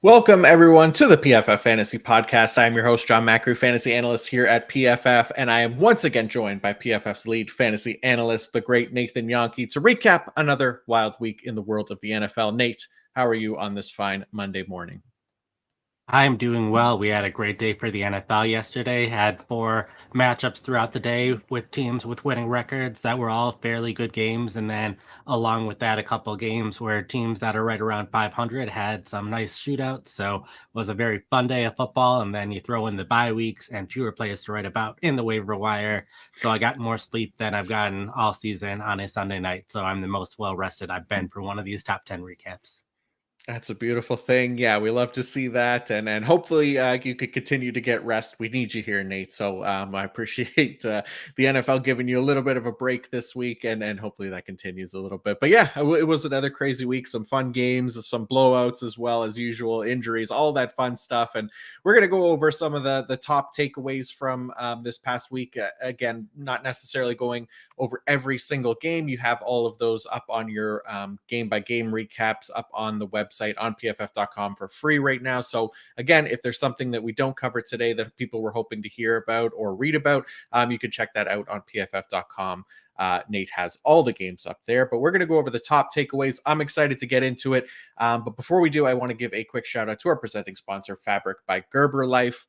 Welcome, everyone, to the PFF Fantasy Podcast. I am your host, Jon Macri, fantasy analyst here at PFF, and I am once again joined by PFF's lead fantasy analyst, the great Nathan Jahnke, to recap another wild week in the world of the NFL. Nate, how are you on this fine Monday morning? I'm doing well. We had a great day for the NFL yesterday. Had four matchups throughout the day with teams with winning records that were all fairly good games. And then along with that, a couple games where teams that are right around 500 had some nice shootouts. So it was a very fun day of football. And then you throw in the bye weeks and fewer players to write about in the waiver wire. So I got more sleep than I've gotten all season on a Sunday night. So I'm the most well rested I've been for one of these top 10 recaps. That's a beautiful thing. Yeah, we love to see that, and hopefully you could continue to get rest. We need you here, Nate. So I appreciate the NFL giving you a little bit of a break this week, and hopefully that continues a little bit. But yeah, it was another crazy week. Some fun games, some blowouts as well as usual, injuries, all that fun stuff. And we're gonna go over some of the top takeaways from this past week. Again, not necessarily going over every single game. You have all of those up on your game by game recaps up on the website on pff.com for free right now. So again, if there's something that we don't cover today that people were hoping to hear about or read about, you can check that out on pff.com. Nate has all the games up there, but we're going to go over the top takeaways. I'm excited to get into it. But before we do, I want to give a quick shout out to our presenting sponsor, Fabric by Gerber Life.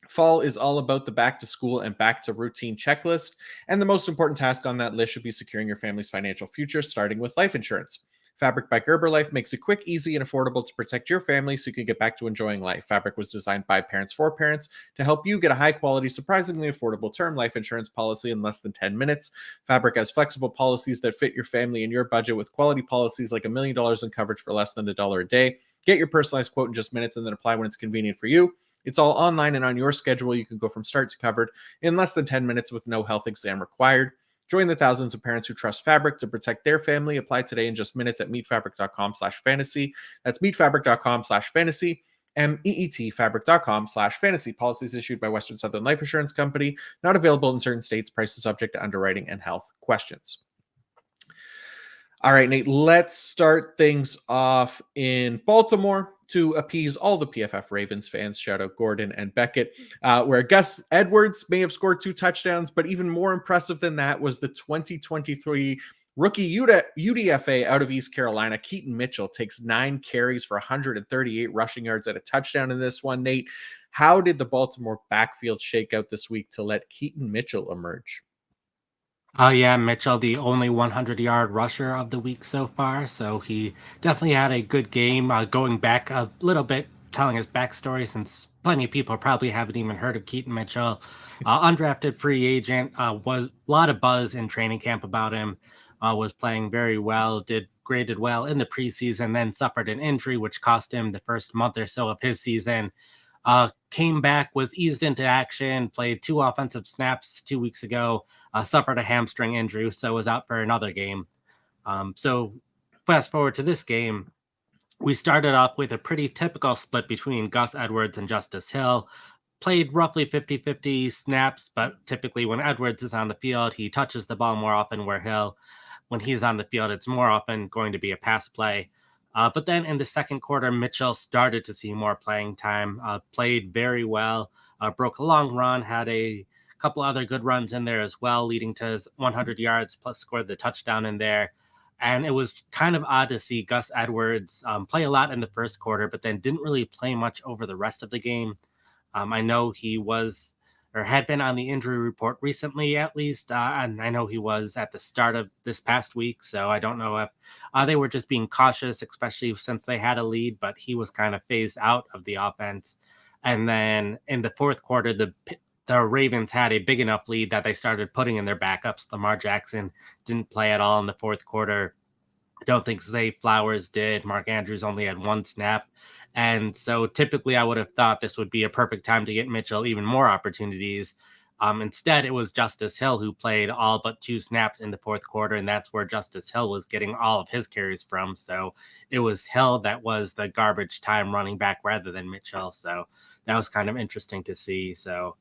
Fall is all about the back to school and back to routine checklist. And the most important task on that list should be securing your family's financial future, starting with life insurance. Fabric by Gerber Life makes it quick, easy, and affordable to protect your family so you can get back to enjoying life. Fabric was designed by parents for parents to help you get a high quality, surprisingly affordable term life insurance policy in less than 10 minutes. Fabric has flexible policies that fit your family and your budget with quality policies like $1 million in coverage for less than $1 a day. Get your personalized quote in just minutes and then apply when it's convenient for you. It's all online and on your schedule. You can go from start to covered in less than 10 minutes with no health exam required. Join the thousands of parents who trust Fabric to protect their family. Apply today in just minutes at meetfabric.com/fantasy. That's meetfabric.com/fantasy. meetfabric.com/fantasy. Policies issued by Western Southern Life Assurance Company. Not available in certain states. Prices subject to underwriting and health questions. All right, Nate, let's start things off in Baltimore to appease all the PFF Ravens fans. Shout out Gordon and Beckett, where Gus Edwards may have scored 2 touchdowns, but even more impressive than that was the 2023 rookie UDFA out of East Carolina. Keaton Mitchell takes 9 carries for 138 rushing yards at a touchdown in this one. Nate, how did the Baltimore backfield shake out this week to let Keaton Mitchell emerge? Oh yeah, Mitchell, the only 100-yard rusher of the week so far. So he definitely had a good game. Going back a little bit, telling his backstory, since plenty of people probably haven't even heard of Keaton Mitchell. Undrafted free agent, was a lot of buzz in training camp about him. Was playing very well, did graded well in the preseason, then suffered an injury which cost him the first month or so of his season. Came back, was eased into action, played 2 offensive snaps 2 weeks ago, suffered a hamstring injury, so was out for another game. So fast forward to this game, we started off with a pretty typical split between Gus Edwards and Justice Hill. Played roughly 50-50 snaps, but typically when Edwards is on the field, he touches the ball more often, where Hill, when he's on the field, it's more often going to be a pass play. But then in the second quarter, Mitchell started to see more playing time, played very well, broke a long run, had a couple other good runs in there as well, leading to his 100 yards, plus scored the touchdown in there. And it was kind of odd to see Gus Edwards play a lot in the first quarter, but then didn't really play much over the rest of the game. I know he was or had been on the injury report recently, at least. And I know he was at the start of this past week. So I don't know if they were just being cautious, especially since they had a lead, but he was kind of phased out of the offense. And then in the fourth quarter, the Ravens had a big enough lead that they started putting in their backups. Lamar Jackson didn't play at all in the fourth quarter. I don't think Zay Flowers did. Mark Andrews only had 1 snap. And so typically I would have thought this would be a perfect time to get Mitchell even more opportunities. Instead, it was Justice Hill who played all but 2 snaps in the fourth quarter, and that's where Justice Hill was getting all of his carries from. So it was Hill that was the garbage time running back rather than Mitchell. So that was kind of interesting to see. So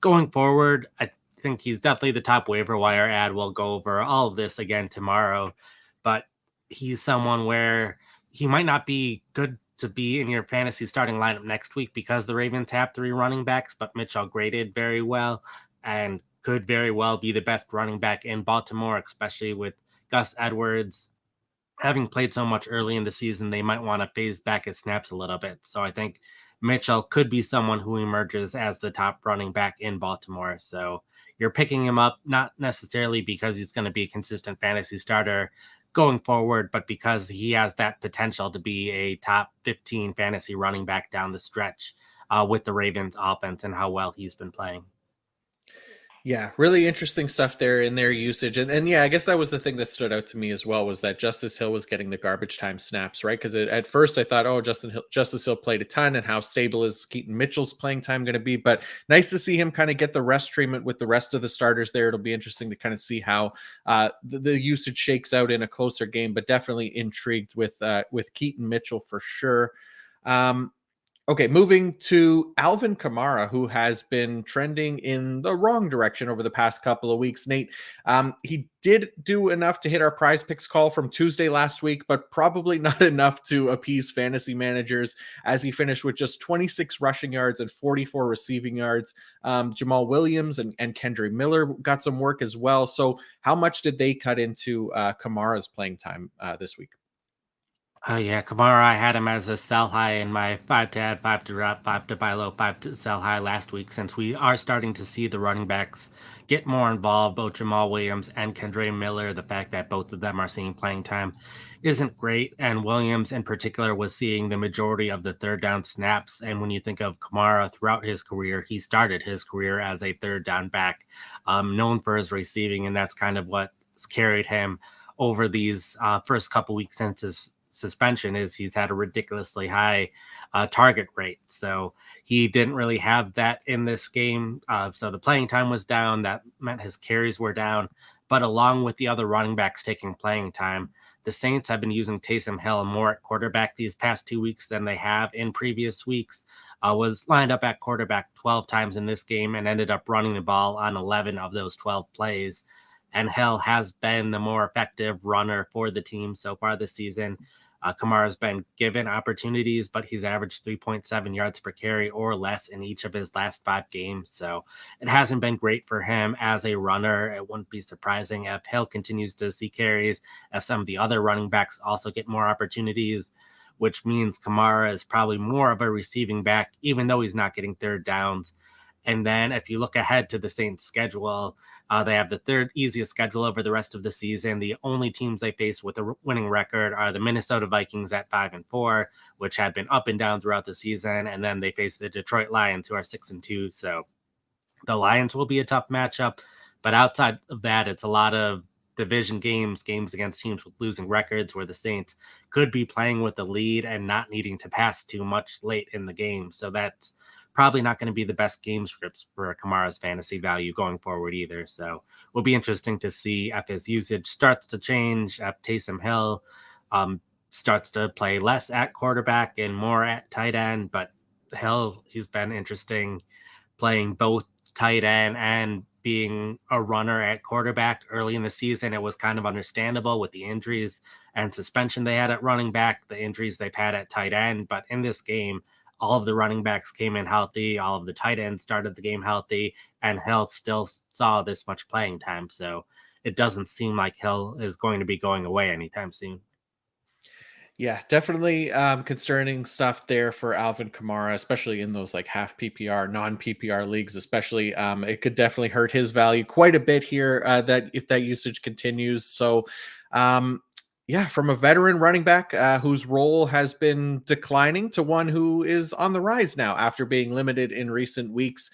going forward, I think he's definitely the top waiver wire ad. We'll go over all of this again tomorrow, but he's someone where he might not be good to be in your fantasy starting lineup next week because the Ravens have 3 running backs, but Mitchell graded very well and could very well be the best running back in Baltimore, especially with Gus Edwards having played so much early in the season. They might want to phase back his snaps a little bit. So I think Mitchell could be someone who emerges as the top running back in Baltimore. So you're picking him up not necessarily because he's going to be a consistent fantasy starter going forward, but because he has that potential to be a top 15 fantasy running back down the stretch with the Ravens offense and how well he's been playing. Yeah, really interesting stuff there in their usage. And yeah, I guess that was the thing that stood out to me as well, was that Justice Hill was getting the garbage time snaps, right? Because at first I thought, oh, Justice Hill played a ton, and how stable is Keaton Mitchell's playing time going to be? But nice to see him kind of get the rest treatment with the rest of the starters there. It'll be interesting to kind of see how the usage shakes out in a closer game, but definitely intrigued with Keaton Mitchell for sure. Okay, moving to Alvin Kamara, who has been trending in the wrong direction over the past couple of weeks. Nate, he did do enough to hit our prize picks call from Tuesday last week, but probably not enough to appease fantasy managers, as he finished with just 26 rushing yards and 44 receiving yards. Jamal Williams and Kendre Miller got some work as well. So how much did they cut into Kamara's playing time this week? Oh yeah, Kamara, I had him as a sell high in my 5 to add, 5 to drop, 5 to buy low, 5 to sell high last week, since we are starting to see the running backs get more involved, both Jamal Williams and Kendre Miller. The fact that both of them are seeing playing time isn't great. And Williams in particular was seeing the majority of the third down snaps. And when you think of Kamara throughout his career, he started his career as a third down back, known for his receiving, and that's kind of what carried him over these first couple weeks since his suspension. Is he's had a ridiculously high target rate. So he didn't really have that in this game. So the playing time was down. That meant his carries were down. But along with the other running backs taking playing time, the Saints have been using Taysom Hill more at quarterback these past 2 weeks than they have in previous weeks. Was lined up at quarterback 12 times in this game and ended up running the ball on 11 of those 12 plays. And Hill has been the more effective runner for the team so far this season. Kamara's been given opportunities, but he's averaged 3.7 yards per carry or less in each of his last 5 games. So it hasn't been great for him as a runner. It wouldn't be surprising if Hill continues to see carries, if some of the other running backs also get more opportunities, which means Kamara is probably more of a receiving back, even though he's not getting third downs. And then if you look ahead to the Saints' schedule, they have the third easiest schedule over the rest of the season. The only teams they face with a winning record are the Minnesota Vikings at 5-4, which had been up and down throughout the season. And then they face the Detroit Lions, who are 6-2. So the Lions will be a tough matchup. But outside of that, it's a lot of division games against teams with losing records, where the Saints could be playing with the lead and not needing to pass too much late in the game. So that's probably not going to be the best game scripts for Kamara's fantasy value going forward either. So will be interesting to see if his usage starts to change, if Taysom Hill starts to play less at quarterback and more at tight end. But Hill, he's been interesting playing both tight end and being a runner at quarterback early in the season. It was kind of understandable with the injuries and suspension they had at running back, the injuries they've had at tight end. But in this game, all of the running backs came in healthy. All of the tight ends started the game healthy, and Hill still saw this much playing time. So it doesn't seem like Hill is going to be going away anytime soon. Yeah, definitely concerning stuff there for Alvin Kamara, especially in those like half PPR, non PPR leagues, especially. It could definitely hurt his value quite a bit here that if that usage continues. So, um, yeah, from a veteran running back whose role has been declining to one who is on the rise now after being limited in recent weeks.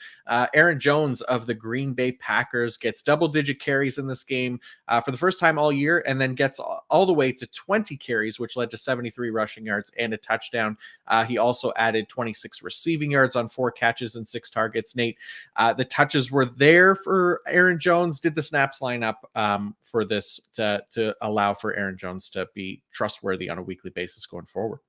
Aaron Jones of the Green Bay Packers gets double-digit carries in this game for the first time all year, and then gets all the way to 20 carries, which led to 73 rushing yards and a touchdown. He also added 26 receiving yards on 4 catches and 6 targets. Nate, the touches were there for Aaron Jones. Did the snaps line up for this to allow for Aaron Jones to be trustworthy on a weekly basis going forward?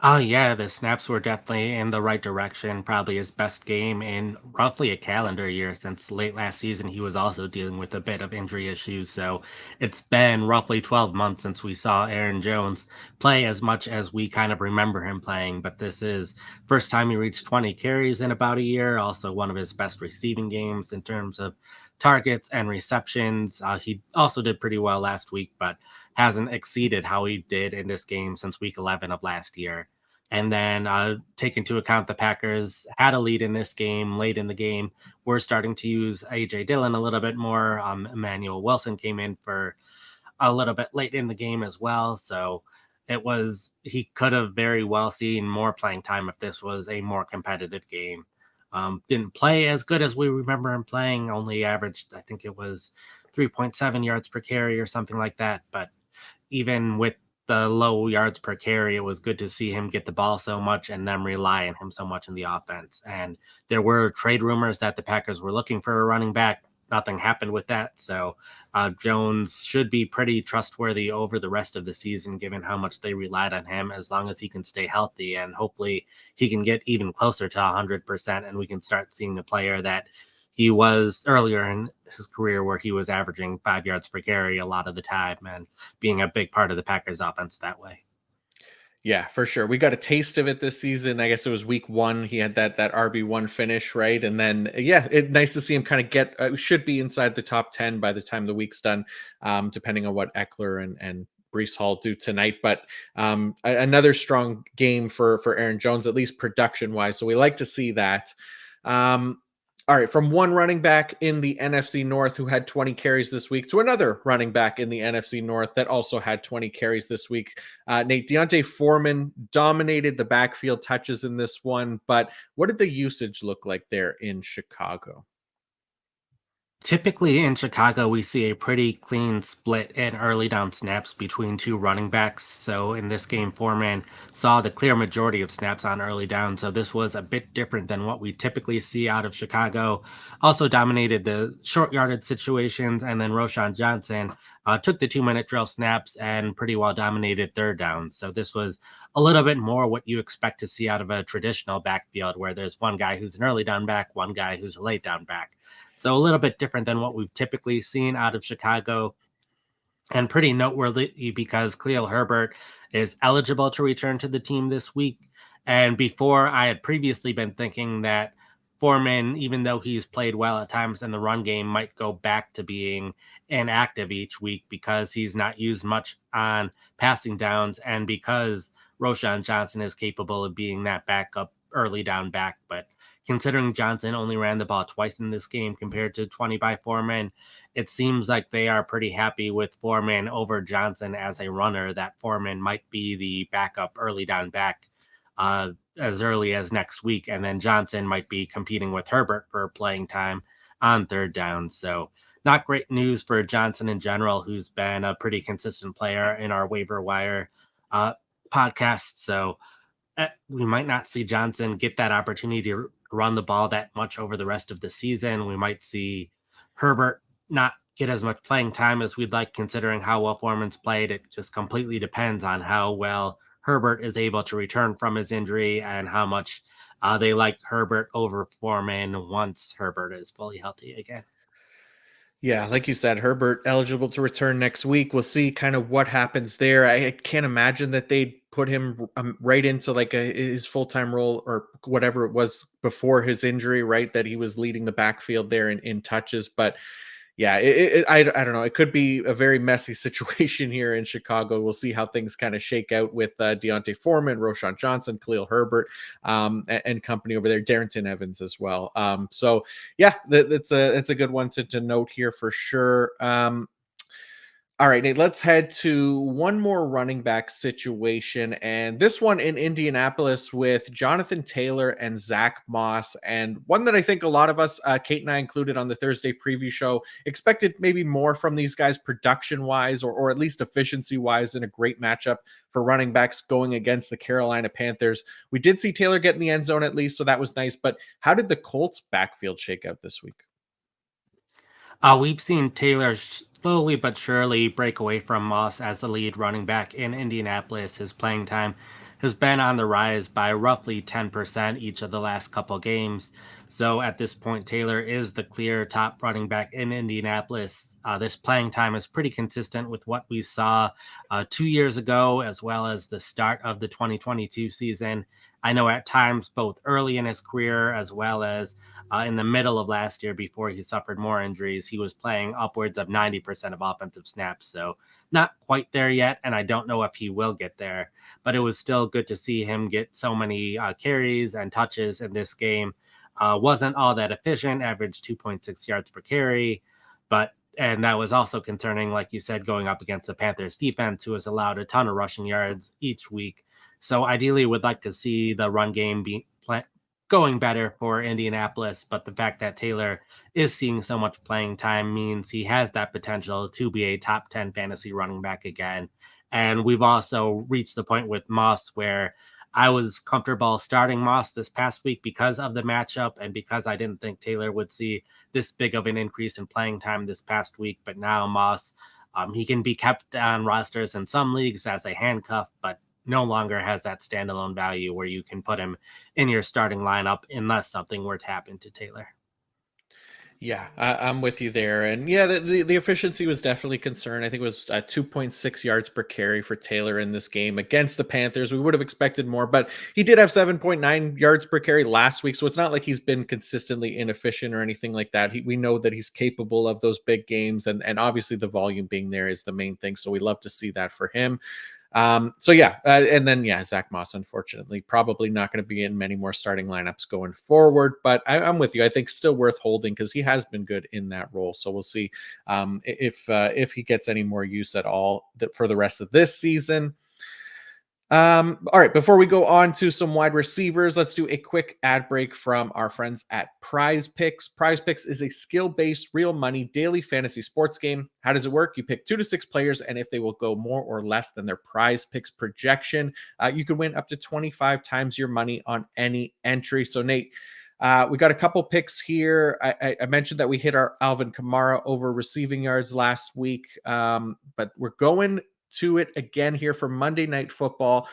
Oh yeah, the snaps were definitely in the right direction. Probably his best game in roughly a calendar year since late last season. He was also dealing with a bit of injury issues. So it's been roughly 12 months since we saw Aaron Jones play as much as we kind of remember him playing. But this is first time he reached 20 carries in about a year. Also one of his best receiving games in terms of targets and receptions. He also did pretty well last week, but hasn't exceeded how he did in this game since week 11 of last year. And then take into account the Packers had a lead in this game late in the game. We're starting to use AJ Dillon a little bit more. Emmanuel Wilson came in for a little bit late in the game as well. So he could have very well seen more playing time if this was a more competitive game. Didn't play as good as we remember him playing, only averaged, I think it was 3.7 yards per carry or something like that. But even with the low yards per carry, it was good to see him get the ball so much and them rely on him so much in the offense. And there were trade rumors that the Packers were looking for a running back. Nothing happened with that. So Jones should be pretty trustworthy over the rest of the season, given how much they relied on him, as long as he can stay healthy. And hopefully he can get even closer to 100%. And we can start seeing the player that he was earlier in his career, where he was averaging 5 yards per carry a lot of the time and being a big part of the Packers offense that way. Yeah, for sure. We got a taste of it this season. I guess it was week one. He had that RB1 finish, right? And then yeah, it nice to see him kind of get should be inside the top 10 by the time the week's done, depending on what Eckler and Brees Hall do tonight. But another strong game for Aaron Jones, at least production wise. So we like to see that. Um, all right, from one running back in the NFC North who had 20 carries this week to another running back in the NFC North that also had 20 carries this week. Nate, Deontay Foreman dominated the backfield touches in this one, but what did the usage look like there in Chicago? Typically in Chicago, we see a pretty clean split in early down snaps between two running backs. So in this game, Foreman saw the clear majority of snaps on early down. So this was a bit different than what we typically see out of Chicago. Also dominated the short yarded situations. And then Roshan Johnson took the 2 minute drill snaps and pretty well dominated third down. So this was a little bit more what you expect to see out of a traditional backfield, where there's one guy who's an early down back, one guy who's a late down back. So a little bit different than what we've typically seen out of Chicago, and pretty noteworthy because Khalil Herbert is eligible to return to the team this week. And before, I had previously been thinking that Foreman, even though he's played well at times in the run game, might go back to being inactive each week because he's not used much on passing downs, and because Roshan Johnson is capable of being that backup early down back. But considering Johnson only ran the ball twice in this game compared to 20 by Foreman, it seems like they are pretty happy with Foreman over Johnson as a runner, that Foreman might be the backup early down back as early as next week. And then Johnson might be competing with Herbert for playing time on third down. So, not great news for Johnson in general, who's been a pretty consistent player in our waiver wire uh, podcast. So, we might not see Johnson get that opportunity to run the ball that much over the rest of the season. We might see Herbert not get as much playing time as we'd like, considering how well Foreman's played. It just completely depends on how well Herbert is able to return from his injury and how much they like Herbert over Foreman once Herbert is fully healthy again. Yeah, like you said, Herbert eligible to return next week. We'll see kind of what happens there. I can't imagine that they'd put him right into like his full time role or whatever it was before his injury, right? That he was leading the backfield there in touches. But yeah, I don't know. It could be a very messy situation here in Chicago. We'll see how things kind of shake out with Deontay Foreman, Roshan Johnson, Khalil Herbert, and company over there, Darrington Evans as well. So yeah, that's a good one to note here for sure. All right, Nate, let's head to one more running back situation. And this one in Indianapolis with Jonathan Taylor and Zach Moss. And one that I think a lot of us, Kate and I included on the Thursday preview show, expected maybe more from these guys production wise or at least efficiency wise in a great matchup for running backs going against the Carolina Panthers. We did see Taylor get in the end zone at least, so that was nice. But how did the Colts backfield shake out this week? We've seen Taylor slowly but surely break away from Moss as the lead running back in Indianapolis. His playing time has been on the rise by roughly 10% each of the last couple games. So at this point, Taylor is the clear top running back in Indianapolis. This playing time is pretty consistent with what we saw 2 years ago, as well as the start of the 2022 season. I know at times, both early in his career as well as in the middle of last year before he suffered more injuries, he was playing upwards of 90% of offensive snaps. So not quite there yet, and I don't know if he will get there, but it was still good to see him get so many carries and touches in this game. Wasn't all that efficient, averaged 2.6 yards per carry, and that was also concerning, like you said, going up against the Panthers defense, who has allowed a ton of rushing yards each week. So ideally, would like to see the run game going better for Indianapolis, but the fact that Taylor is seeing so much playing time means he has that potential to be a top 10 fantasy running back again. And we've also reached the point with Moss where I was comfortable starting Moss this past week because of the matchup and because I didn't think Taylor would see this big of an increase in playing time this past week. But now Moss, he can be kept on rosters in some leagues as a handcuff, but no longer has that standalone value where you can put him in your starting lineup unless something were to happen to Taylor. Yeah, I'm with you there. And yeah, the efficiency was definitely a concern. I think it was 2.6 yards per carry for Taylor in this game against the Panthers. We would have expected more, but he did have 7.9 yards per carry last week. So it's not like he's been consistently inefficient or anything like that. We know that he's capable of those big games. And obviously the volume being there is the main thing. So we love to see that for him. So yeah, and then yeah, Zach Moss, unfortunately, probably not going to be in many more starting lineups going forward. But I'm with you. I think still worth holding because he has been good in that role. So we'll see if he gets any more use at all for the rest of this season. All right, before we go on to some wide receivers, let's do a quick ad break from our friends at Prize Picks. Prize Picks is a skill-based, real money daily fantasy sports game. How does it work? You pick 2 to 6 players, and if they will go more or less than their Prize Picks projection, you can win up to 25 times your money on any entry. So Nate, we got a couple picks here. I mentioned that we hit our Alvin Kamara over receiving yards last week, but we're going to it again here for Monday Night Football,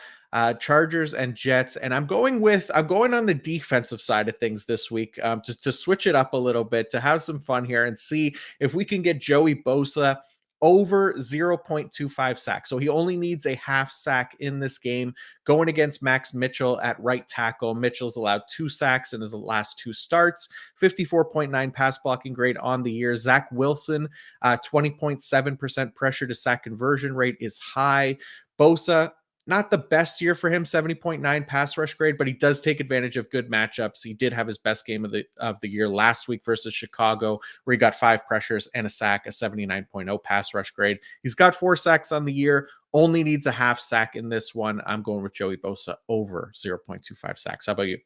Chargers and Jets. And I'm going on the defensive side of things this week, just to switch it up a little bit, to have some fun here and see if we can get Joey Bosa over 0.25 sacks. So he only needs a half sack in this game, going against Max Mitchell at right tackle. Mitchell's allowed 2 sacks in his last 2 starts, 54.9 pass blocking grade on the year. Zach Wilson, 20.7% pressure to sack conversion rate is high. Bosa, not the best year for him, 70.9 pass rush grade, but he does take advantage of good matchups. He did have his best game of the year last week versus Chicago, where he got 5 pressures and a sack, a 79.0 pass rush grade. He's got 4 sacks on the year, only needs a half sack in this one. I'm going with Joey Bosa over 0.25 sacks. How about you?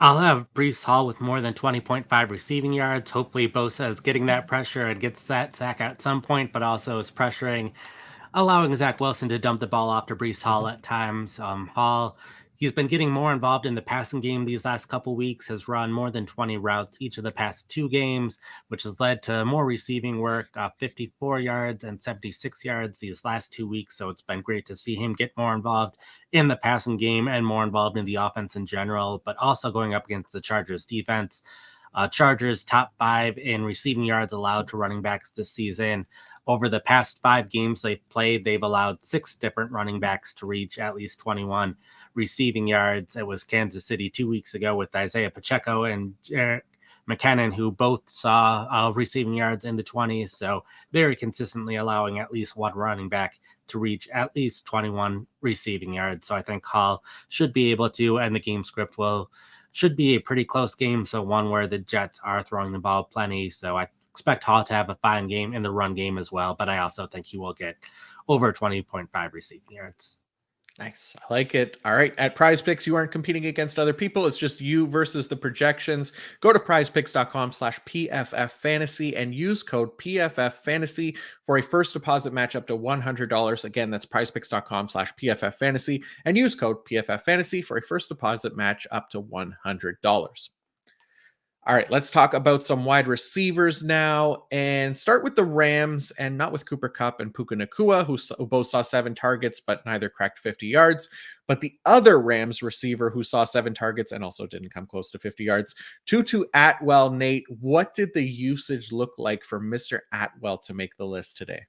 I'll have Brees Hall with more than 20.5 receiving yards. Hopefully, Bosa is getting that pressure and gets that sack at some point, but also is pressuring, allowing Zach Wilson to dump the ball off to Brees Hall at times. Hall, he's been getting more involved in the passing game these last couple weeks, has run more than 20 routes each of the past 2 games, which has led to more receiving work, 54 yards and 76 yards these last 2 weeks. So it's been great to see him get more involved in the passing game and more involved in the offense in general, but also going up against the Chargers defense. Chargers top 5 in receiving yards allowed to running backs this season. Over the past 5 games they've played, they've allowed 6 different running backs to reach at least 21 receiving yards. It was Kansas City 2 weeks ago with Isaiah Pacheco and Jerick McKinnon, who both saw receiving yards in the 20s. So very consistently allowing at least one running back to reach at least 21 receiving yards. So I think Hall should be able to, and the game script should be a pretty close game. So one where the Jets are throwing the ball plenty. So I expect Hall to have a fine game in the run game as well, but I also think he will get over 20.5 receiving yards. Nice. I like it. All right. At Prize Picks, you aren't competing against other people. It's just you versus the projections. Go to prizepicks.com/PFF fantasy and use code PFF fantasy for a first deposit match up to $100. Again, that's prizepicks.com/PFF fantasy and use code PFF fantasy for a first deposit match up to $100. All right, let's talk about some wide receivers now and start with the Rams and not with Cooper Kupp and Puka Nakua, who both saw 7 targets, but neither cracked 50 yards. But the other Rams receiver who saw 7 targets and also didn't come close to 50 yards, Tutu Atwell. Nate, what did the usage look like for Mr. Atwell to make the list today?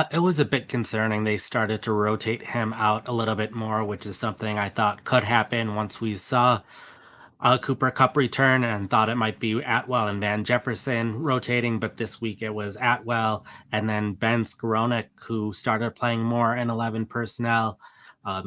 It was a bit concerning. They started to rotate him out a little bit more, which is something I thought could happen once we saw Cooper Cup return and thought it might be Atwell and Van Jefferson rotating, but this week it was Atwell and then Ben Skowronek who started playing more in 11 personnel.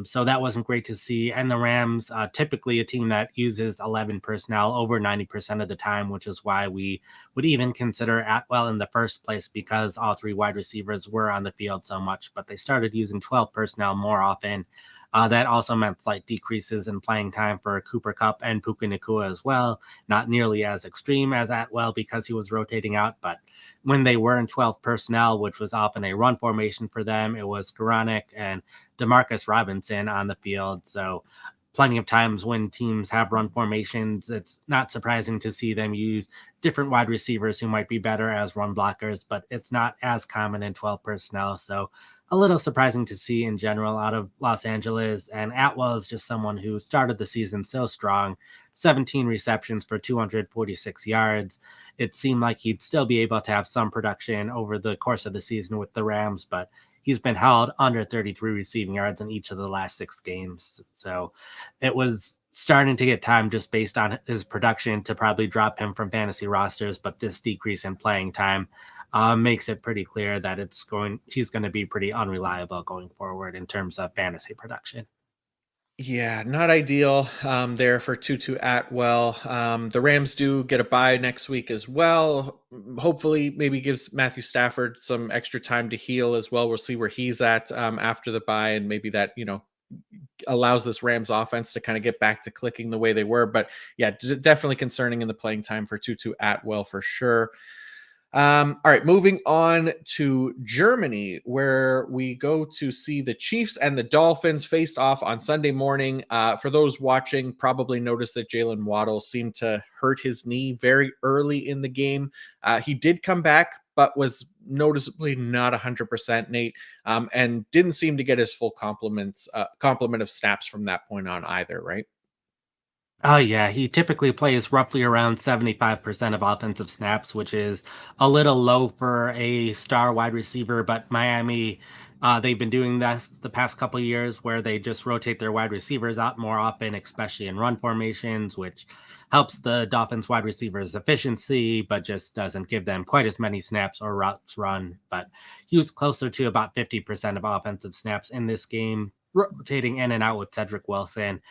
So that wasn't great to see. And the Rams, typically a team that uses 11 personnel over 90% of the time, which is why we would even consider Atwell in the first place because all 3 wide receivers were on the field so much, but they started using 12 personnel more often. That also meant slight decreases in playing time for Cooper Cup and Puka Nakua as well. Not nearly as extreme as Atwell because he was rotating out, but when they were in 12 personnel, which was often a run formation for them, it was Skowronek and Demarcus Robinson on the field. So plenty of times when teams have run formations, it's not surprising to see them use different wide receivers who might be better as run blockers, but it's not as common in 12 personnel. So a little surprising to see in general out of Los Angeles. And Atwell is just someone who started the season so strong, 17 receptions for 246 yards. It seemed like he'd still be able to have some production over the course of the season with the Rams, but he's been held under 33 receiving yards in each of the last 6 games. So it was starting to get time just based on his production to probably drop him from fantasy rosters. But this decrease in playing time makes it pretty clear that he's going to be pretty unreliable going forward in terms of fantasy production. Yeah, not ideal there for Tutu Atwell. The Rams do get a bye next week as well. Hopefully, maybe gives Matthew Stafford some extra time to heal as well. We'll see where he's at after the bye, and maybe that allows this Rams offense to kind of get back to clicking the way they were. But yeah, definitely concerning in the playing time for Tutu Atwell for sure. All right, moving on to Germany, where we go to see the Chiefs and the Dolphins faced off on Sunday morning. For those watching, probably noticed that Jalen Waddle seemed to hurt his knee very early in the game. He did come back, but was noticeably not 100%, Nate, and didn't seem to get his full complement of snaps from that point on either, right? Oh, yeah. He typically plays roughly around 75% of offensive snaps, which is a little low for a star wide receiver. But Miami, they've been doing this the past couple of years where they just rotate their wide receivers out more often, especially in run formations, which helps the Dolphins wide receivers' efficiency, but just doesn't give them quite as many snaps or routes run. But he was closer to about 50% of offensive snaps in this game, rotating in and out with Cedric Wilson.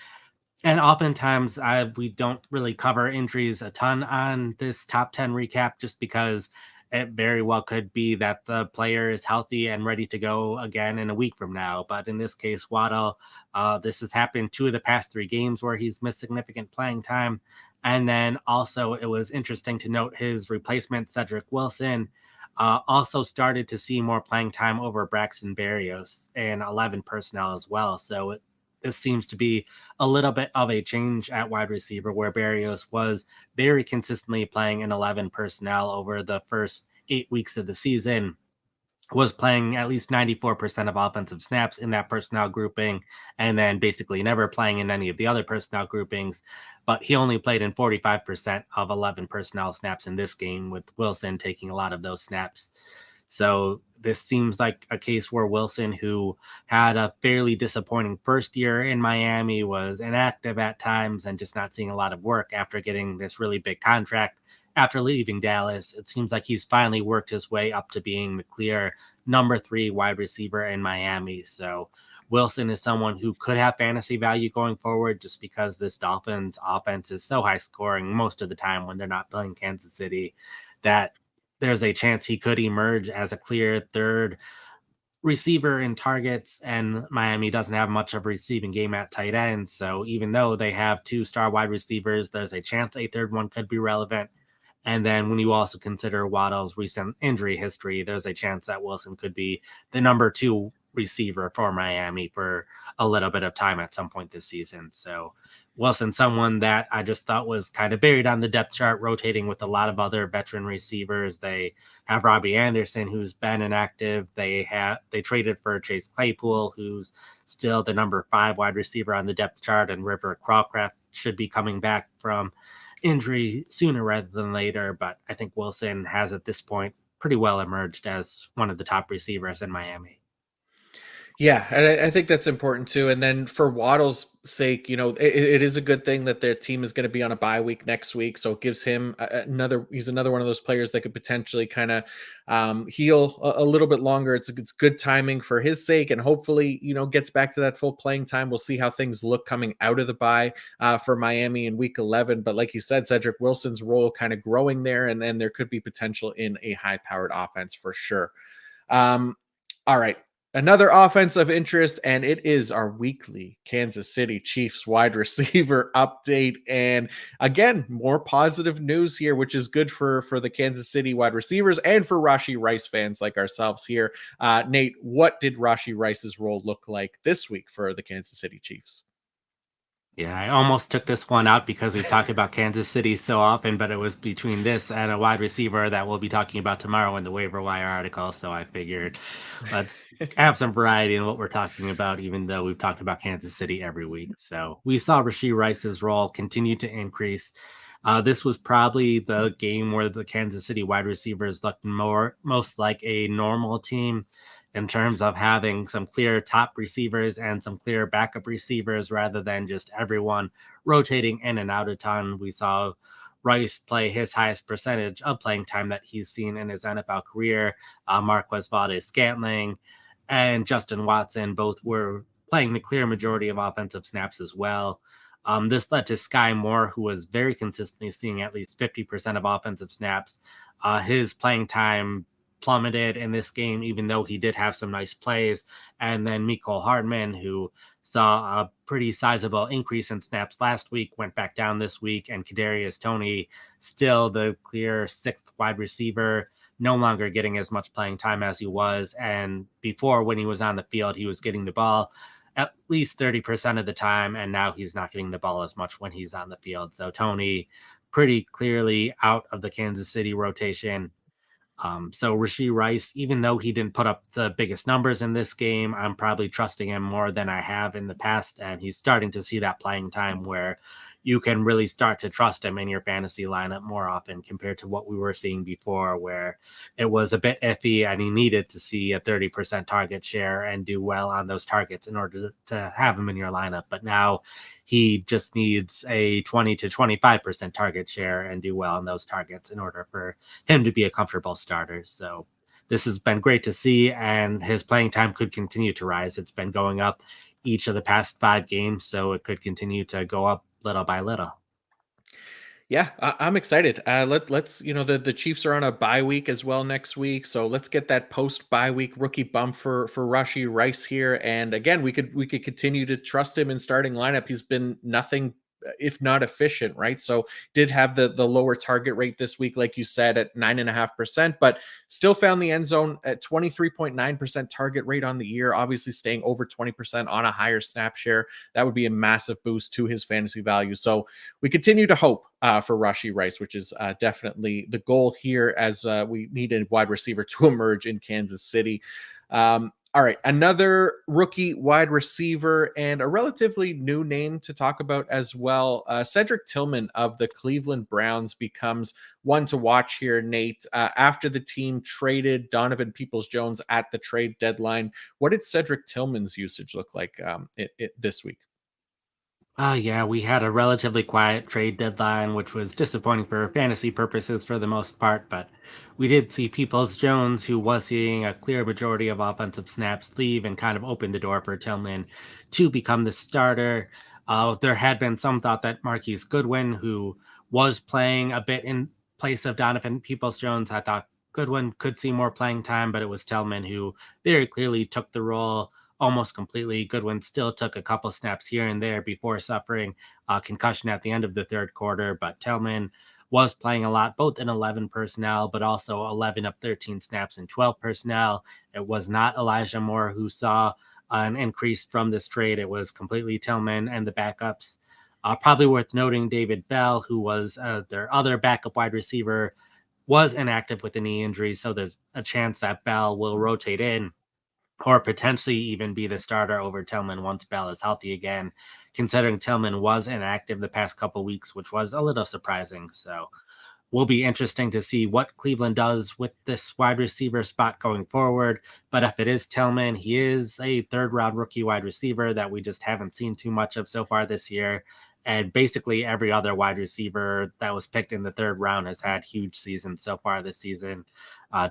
And oftentimes, we don't really cover injuries a ton on this top 10 recap just because it very well could be that the player is healthy and ready to go again in a week from now. But in this case, Waddle, this has happened 2 of the past 3 games where he's missed significant playing time. And then also, it was interesting to note his replacement, Cedric Wilson, also started to see more playing time over Braxton Berrios and 11 personnel as well. So this seems to be a little bit of a change at wide receiver where Barrios was very consistently playing in 11 personnel over the first 8 weeks of the season, was playing at least 94% of offensive snaps in that personnel grouping, and then basically never playing in any of the other personnel groupings. But he only played in 45% of 11 personnel snaps in this game, with Wilson taking a lot of those snaps. So this seems like a case where Wilson, who had a fairly disappointing first year in Miami, was inactive at times and just not seeing a lot of work after getting this really big contract after leaving Dallas. It seems like he's finally worked his way up to being the clear number 3 wide receiver in Miami. So Wilson is someone who could have fantasy value going forward just because this Dolphins offense is so high scoring most of the time when they're not playing Kansas City that there's a chance he could emerge as a clear third receiver in targets, and Miami doesn't have much of a receiving game at tight end. So even though they have 2 star wide receivers, there's a chance a third one could be relevant. And then when you also consider Waddle's recent injury history, there's a chance that Wilson could be the number 2 receiver for Miami for a little bit of time at some point this season. So Wilson, someone that I just thought was kind of buried on the depth chart, rotating with a lot of other veteran receivers. They have Robbie Anderson, who's been inactive. They traded for Chase Claypool, who's still the number 5 wide receiver on the depth chart, and River Crawcraft should be coming back from injury sooner rather than later. But I think Wilson has at this point pretty well emerged as one of the top receivers in Miami. Yeah, and I think that's important too. And then for Waddle's sake, it is a good thing that their team is going to be on a bye week next week, so it gives him another. He's another one of those players that could potentially kind of heal a little bit longer. It's good timing for his sake, and hopefully, gets back to that full playing time. We'll see how things look coming out of the bye for Miami in Week 11. But like you said, Cedric Wilson's role kind of growing there, and then there could be potential in a high-powered offense for sure. All right. Another offense of interest, and it is our weekly Kansas City Chiefs wide receiver update. And again, more positive news here, which is good for the Kansas City wide receivers and for Rashee Rice fans like ourselves here. Nate, what did Rashee Rice's role look like this week for the Kansas City Chiefs? Yeah, I almost took this one out because we've talked about Kansas City so often, but it was between this and a wide receiver that we'll be talking about tomorrow in the waiver wire article. So I figured let's have some variety in what we're talking about, even though we've talked about Kansas City every week. So we saw Rashee Rice's role continue to increase. This was probably the game where the Kansas City wide receivers looked most like a normal team in terms of having some clear top receivers and some clear backup receivers rather than just everyone rotating in and out a ton. We saw Rice play his highest percentage of playing time that he's seen in his NFL career. Marquez Valdez-Scantling and Justin Watson both were playing the clear majority of offensive snaps as well. This led to Sky Moore, who was very consistently seeing at least 50% of offensive snaps. His playing time plummeted in this game, even though he did have some nice plays. And then Mecole Hardman, who saw a pretty sizable increase in snaps last week, went back down this week. And Kadarius Toney, still the clear 6th wide receiver, no longer getting as much playing time as he was. And before, when he was on the field, he was getting the ball at least 30% of the time, and now he's not getting the ball as much when he's on the field. So Toney pretty clearly out of the Kansas City rotation. So Rashee Rice, even though he didn't put up the biggest numbers in this game, I'm probably trusting him more than I have in the past. And he's starting to see that playing time where you can really start to trust him in your fantasy lineup more often compared to what we were seeing before, where it was a bit iffy and he needed to see a 30% target share and do well on those targets in order to have him in your lineup. But now he just needs a 20 to 25% target share and do well on those targets in order for him to be a comfortable starter. So this has been great to see, and his playing time could continue to rise. It's been going up each of the past 5 games, so it could continue to go up little by little. Yeah, I'm excited. Let's the Chiefs are on a bye week as well next week, so let's get that post bye week rookie bump for Rashee Rice here. And again, we could continue to trust him in starting lineup. He's been nothing if not efficient, right? So did have the lower target rate this week, like you said, at 9.5%, but still found the end zone at 23.9% target rate on the year. Obviously, staying over 20% on a higher snap share, that would be a massive boost to his fantasy value. So we continue to hope for Rashee Rice, which is definitely the goal here as we need a wide receiver to emerge in Kansas City. All right, another rookie wide receiver and a relatively new name to talk about as well. Cedric Tillman of the Cleveland Browns becomes one to watch here, Nate. After the team traded Donovan Peoples-Jones at the trade deadline, what did Cedric Tillman's usage look like this week? Yeah, we had a relatively quiet trade deadline, which was disappointing for fantasy purposes for the most part. But we did see Peoples Jones, who was seeing a clear majority of offensive snaps, leave and kind of open the door for Tillman to become the starter. There had been some thought that Marquise Goodwin, who was playing a bit in place of Donovan Peoples Jones, I thought Goodwin could see more playing time, but it was Tillman who very clearly took the role almost completely. Goodwin still took a couple snaps here and there before suffering a concussion at the end of the third quarter, but Tillman was playing a lot, both in 11 personnel, but also 11 of 13 snaps in 12 personnel. It was not Elijah Moore who saw an increase from this trade. It was completely Tillman and the backups. Probably worth noting, David Bell, who was their other backup wide receiver, was inactive with a knee injury. So there's a chance that Bell will rotate in or potentially even be the starter over Tillman once Bell is healthy again, considering Tillman was inactive the past couple weeks, which was a little surprising. So will be interesting to see what Cleveland does with this wide receiver spot going forward. But if it is Tillman, he is a third round rookie wide receiver that we just haven't seen too much of so far this year. And basically every other wide receiver that was picked in the third round has had huge seasons so far this season.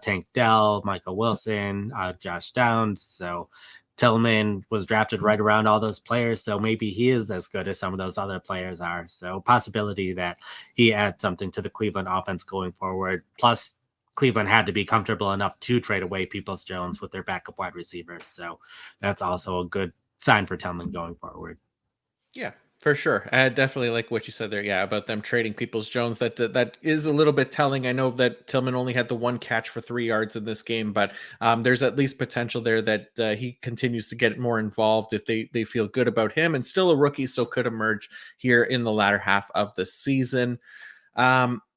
Tank Dell, Michael Wilson, Josh Downs. So Tillman was drafted right around all those players. So maybe he is as good as some of those other players are. So possibility that he adds something to the Cleveland offense going forward. Plus, Cleveland had to be comfortable enough to trade away Peoples Jones with their backup wide receivers. So that's also a good sign for Tillman going forward. Yeah, for sure. I definitely like what you said there. Yeah, about them trading Peoples Jones. That is a little bit telling. I know that Tillman only had the one catch for 3 yards in this game, but there's at least potential there that he continues to get more involved if they feel good about him, and still a rookie, so could emerge here in the latter half of the season.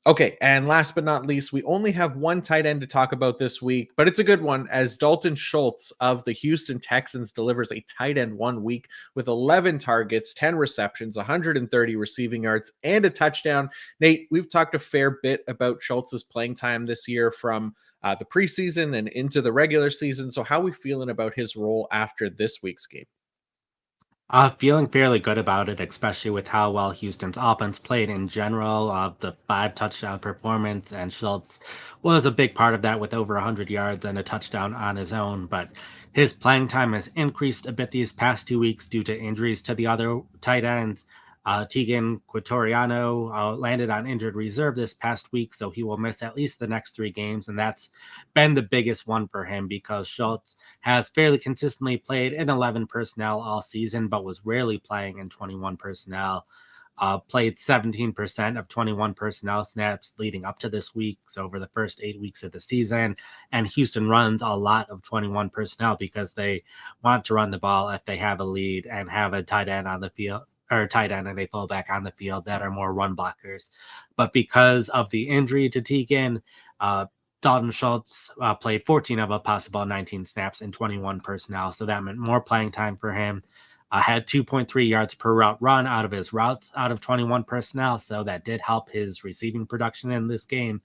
Okay, and last but not least, we only have one tight end to talk about this week, but it's a good one as Dalton Schultz of the Houston Texans delivers a tight end 1 week with 11 targets, 10 receptions, 130 receiving yards, and a touchdown. Nate, we've talked a fair bit about Schultz's playing time this year from the preseason and into the regular season. So, how are we feeling about his role after this week's game? Feeling fairly good about it, especially with how well Houston's offense played in general. The 5 touchdown performance, and Schultz was a big part of that with over 100 yards and a touchdown on his own. But his playing time has increased a bit these past 2 weeks due to injuries to the other tight ends. Tegan Quatoriano landed on injured reserve this past week, so he will miss at least the next 3 games. And that's been the biggest one for him because Schultz has fairly consistently played in 11 personnel all season, but was rarely playing in 21 personnel. Played 17% of 21 personnel snaps leading up to this week, so over the first 8 weeks of the season. And Houston runs a lot of 21 personnel because they want to run the ball if they have a lead and have a tight end on the field or tight end and a fullback on the field that are more run blockers. But because of the injury to Tegan, Dalton Schultz played 14 of a possible 19 snaps in 21 personnel, so that meant more playing time for him. Had 2.3 yards per route run out of his routes out of 21 personnel, so that did help his receiving production in this game.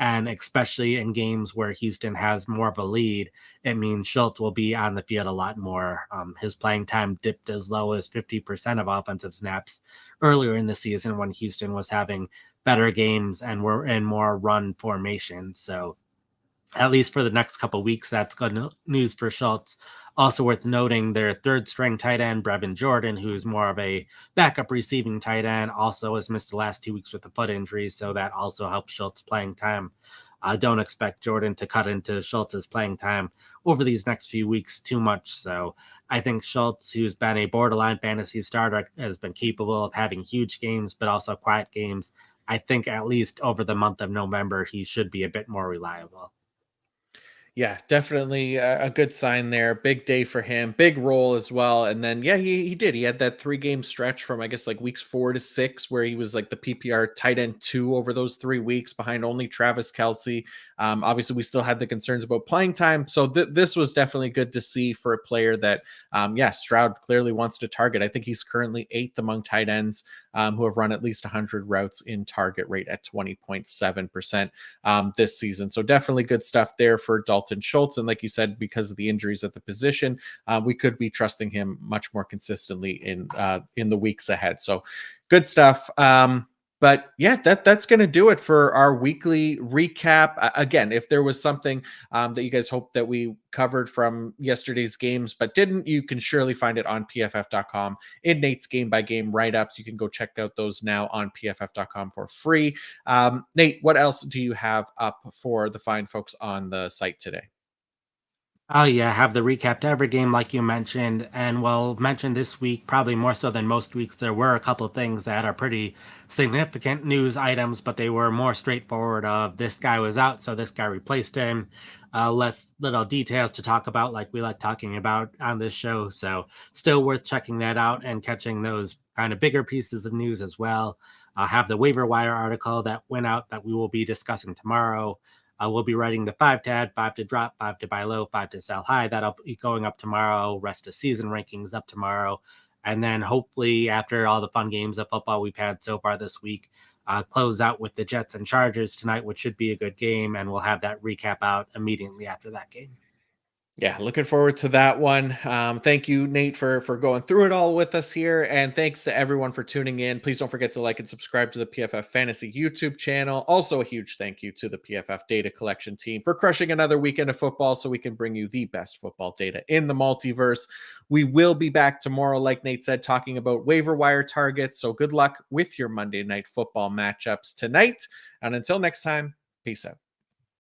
And especially in games where Houston has more of a lead, it means Schultz will be on the field a lot more. His playing time dipped as low as 50% of offensive snaps earlier in the season when Houston was having better games and were in more run formation. So at least for the next couple weeks, that's good news for Schultz. Also worth noting, their third string tight end, Brevin Jordan, who's more of a backup receiving tight end, also has missed the last 2 weeks with a foot injury, so that also helps Schultz playing time. I don't expect Jordan to cut into Schultz's playing time over these next few weeks too much. So I think Schultz, who's been a borderline fantasy starter, has been capable of having huge games, but also quiet games. I think at least over the month of November, he should be a bit more reliable. Yeah, definitely a good sign there. Big day for him, big role as well. And then, yeah, he did. He had that 3 game stretch from, I guess, like weeks 4 to 6, where he was like the PPR tight end 2 over those 3 weeks behind only Travis Kelsey. Obviously, we still had the concerns about playing time. So this was definitely good to see for a player that, yeah, Stroud clearly wants to target. I think he's currently 8th among tight ends who have run at least 100 routes in target rate at 20.7% this season. So definitely good stuff there for Dalton Schultz. And like you said, because of the injuries at the position, we could be trusting him much more consistently in the weeks ahead. So good stuff. But yeah, that's going to do it for our weekly recap. Again, if there was something that you guys hope that we covered from yesterday's games but didn't, you can surely find it on pff.com in Nate's game by game write ups. You can go check out those now on pff.com for free. Nate, what else do you have up for the fine folks on the site today? Oh yeah, have the recap to every game like you mentioned, and we'll mention this week probably more so than most weeks. There were a couple of things that are pretty significant news items, but they were more straightforward. Of this guy was out, so this guy replaced him. Less little details to talk about, like we like talking about on this show. So still worth checking that out and catching those kind of bigger pieces of news as well. Have the waiver wire article that went out that we will be discussing tomorrow. We'll be writing the five to add, five to drop, five to buy low, five to sell high. That'll be going up tomorrow. Rest of season rankings up tomorrow. And then hopefully, after all the fun games of football we've had so far this week, close out with the Jets and Chargers tonight, which should be a good game. And we'll have that recap out immediately after that game. Yeah, looking forward to that one. Thank you, Nate, for going through it all with us here, and thanks to everyone for tuning in. Please don't forget to like and subscribe to the PFF Fantasy YouTube channel. Also, a huge thank you to the PFF Data Collection team for crushing another weekend of football, so we can bring you the best football data in the multiverse. We will be back tomorrow, like Nate said, talking about waiver wire targets. So good luck with your Monday Night Football matchups tonight, and until next time, peace out.